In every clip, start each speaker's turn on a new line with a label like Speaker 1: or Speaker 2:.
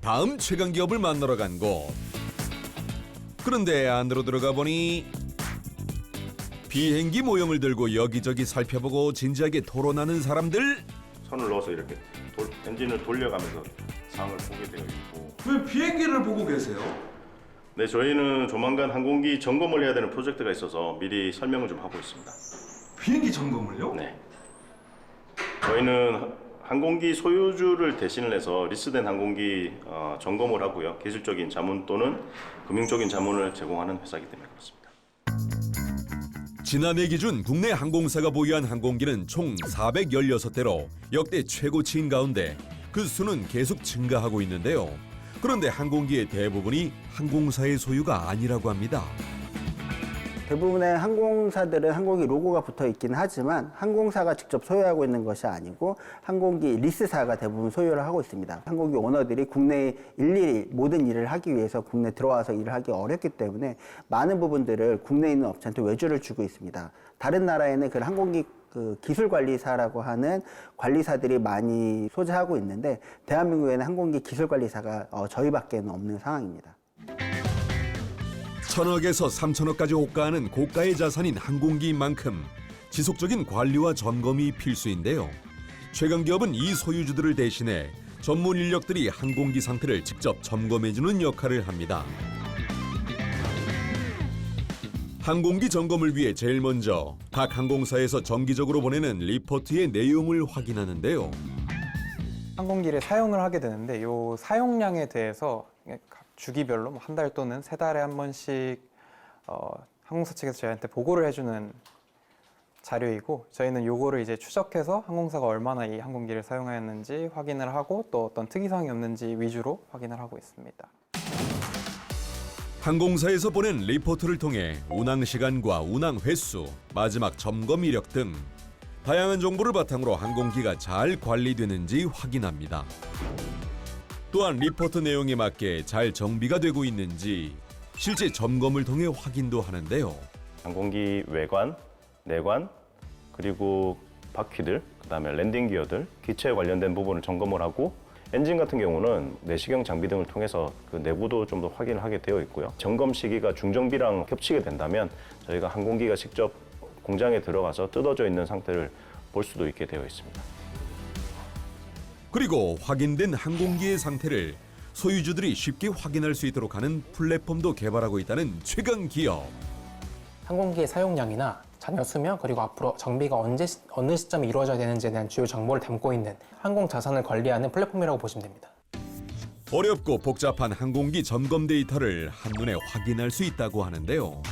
Speaker 1: 다음 최강 기업을 만나러 간 곳. 그런데 안으로 들어가 보니 비행기 모형을 들고 여기저기 살펴보고 진지하게 토론하는 사람들.
Speaker 2: 손을 넣어서 이렇게 엔진을 돌려가면서 상을 보게 되어 있고.
Speaker 3: 왜 비행기를 보고 계세요?
Speaker 2: 네, 저희는 조만간 항공기 점검을 해야 되는 프로젝트가 있어서 미리 설명을 좀 하고 있습니다.
Speaker 3: 비행기 점검을요?
Speaker 2: 네. 저희는 항공기 소유주를 대신을 해서 리스된 항공기 점검을 하고요. 기술적인 자문 또는 금융적인 자문을 제공하는 회사이기 때문에 그렇습니다.
Speaker 1: 지난해 기준 국내 항공사가 보유한 항공기는 총 416대로 역대 최고치인 가운데 그 수는 계속 증가하고 있는데요. 그런데 항공기의 대부분이 항공사의 소유가 아니라고 합니다.
Speaker 4: 대부분의 항공사들은 항공기 로고가 붙어 있긴 하지만 항공사가 직접 소유하고 있는 것이 아니고 항공기 리스사가 대부분 소유를 하고 있습니다. 항공기 오너들이 국내에 일일이 모든 일을 하기 위해서 국내 들어와서 일을 하기 어렵기 때문에 많은 부분들을 국내에 있는 업체한테 외주를 주고 있습니다. 다른 나라에는 그 항공기 기술관리사라고 하는 관리사들이 많이 소재하고 있는데 대한민국에는 항공기 기술관리사가 저희밖에는 없는 상황입니다.
Speaker 1: 1,000억에서 3,000억까지 호가하는 고가의 자산인 항공기인 만큼 지속적인 관리와 점검이 필수인데요. 최강기업은 이 소유주들을 대신해 전문 인력들이 항공기 상태를 직접 점검해주는 역할을 합니다. 항공기 점검을 위해 제일 먼저 각 항공사에서 정기적으로 보내는 리포트의 내용을 확인하는데요.
Speaker 5: 항공기를 사용을 하게 되는데 이 사용량에 대해서 각 주기별로 한 달 또는 세 달에 한 번씩 항공사 측에서 저희한테 보고를 해주는 자료이고 저희는 요거를 이제 추적해서 항공사가 얼마나 이 항공기를 사용하였는지 확인을 하고 또 어떤 특이사항이 없는지 위주로 확인을 하고 있습니다.
Speaker 1: 항공사에서 보낸 리포트를 통해 운항 시간과 운항 횟수, 마지막 점검 이력 등 다양한 정보를 바탕으로 항공기가 잘 관리되는지 확인합니다. 또한 리포트 내용에 맞게 잘 정비가 되고 있는지 실제 점검을 통해 확인도 하는데요.
Speaker 2: 항공기 외관, 내관, 그리고 바퀴들, 그다음에 랜딩 기어들, 기체에 관련된 부분을 점검을 하고 엔진 같은 경우는 내시경 장비 등을 통해서 그 내부도 좀 더 확인을 하게 되어 있고요. 점검 시기가 중정비랑 겹치게 된다면 저희가 항공기가 직접 공장에 들어가서 뜯어져 있는 상태를 볼 수도 있게 되어 있습니다.
Speaker 1: 그리고 확인된 항공기의 상태를 소유주들이 쉽게 확인할 수 있도록 하는 플랫폼도 개발하고 있다는 최강 기업.
Speaker 6: 항공기의 사용량이나 잔여 수명 그리고 앞으로 정비가 어느 시점에 이루어져야 되는지에 대한 주요 정보를 담고 있는 항공 자산을 관리하는 플랫폼이라고 보시면 됩니다.
Speaker 1: 어렵고 복잡한 항공기 점검 데이터를 한눈에 확인할 수 있다고 하는데요.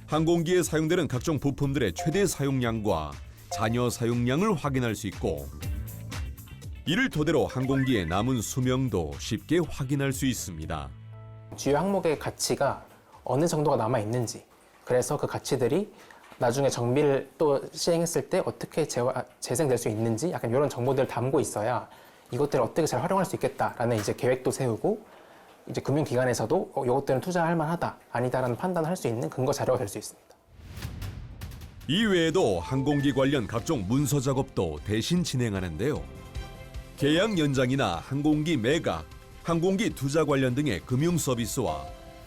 Speaker 1: 항공기에 사용되는 각종 부품들의 최대 사용량과 잔여 사용량을 확인할 수 있고 이를 토대로 항공기의 남은 수명도 쉽게 확인할 수 있습니다.
Speaker 6: 주요 항목의 가치가 어느 정도가 남아 있는지, 그래서 그 가치들이 나중에 정비를 또 시행했을 때 어떻게 재생될 수 있는지 약간 이런 정보들을 담고 있어야 이것들을 어떻게 잘 활용할 수 있겠다라는 이제 계획도 세우고 이제 금융기관에서도 이것들은 투자할 만하다, 아니다라는 판단을 할 수 있는 근거 자료가 될 수 있습니다.
Speaker 1: 이외에도 항공기 관련 각종 문서 작업도 대신 진행하는데요. 계약 연장이나 항공기 매각, 항공기 투자 관련 등의 금융 서비스와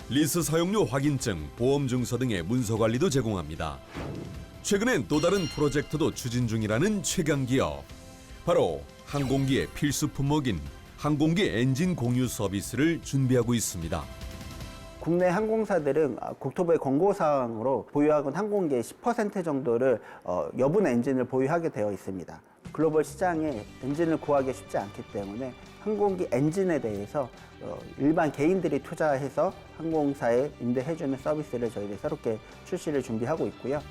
Speaker 1: 리스 사용료 확인증, 보험 증서 등의 문서 관리도 제공합니다. 최근엔 또 다른 프로젝트도 추진 중이라는 최강 기업. 바로 항공기의 필수 품목인 항공기 엔진 공유 서비스를 준비하고 있습니다.
Speaker 4: 국내 항공사들은 국토부의 권고사항으로 보유하고 있는 항공기의 10% 정도를 여분 엔진을 보유하게 되어 있습니다. 글로벌 시장에 엔진을 구하기 쉽지 않기 때문에 항공기 엔진에 대해서 일반 개인들이 투자해서 항공사에 임대해주는 서비스를 저희들이 새롭게 출시를 준비하고 있고요.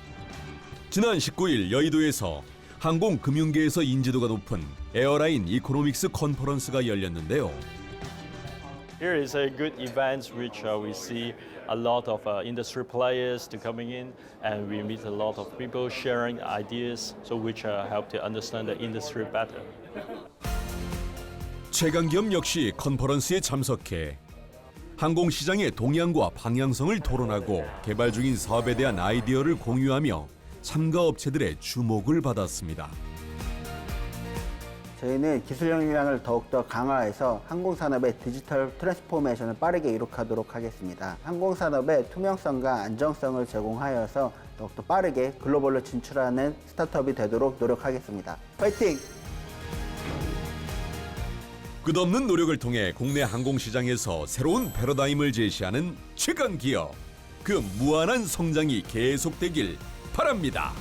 Speaker 1: 지난 19일 여의도에서 항공금융계에서 인지도가 높은 에어라인 이코노믹스 컨퍼런스가 열렸는데요.
Speaker 7: Here is a good event which we see a lot of industry players to coming in and we meet a lot of people sharing ideas so which help to understand the industry better.
Speaker 1: 최강기업 역시 컨퍼런스에 참석해 항공시장의 동향과 방향성을 토론하고 개발 중인 사업에 대한 아이디어를 공유하며 참가 업체들의 주목을 받았습니다.
Speaker 4: 저희는 기술 역량을 더욱더 강화해서 항공산업의 디지털 트랜스포메이션을 빠르게 이룩하도록 하겠습니다. 항공산업의 투명성과 안정성을 제공하여서 더욱더 빠르게 글로벌로 진출하는 스타트업이 되도록 노력하겠습니다. 파이팅!
Speaker 1: 끝없는 노력을 통해 국내 항공시장에서 새로운 패러다임을 제시하는 최강 기업. 그 무한한 성장이 계속되길 바랍니다.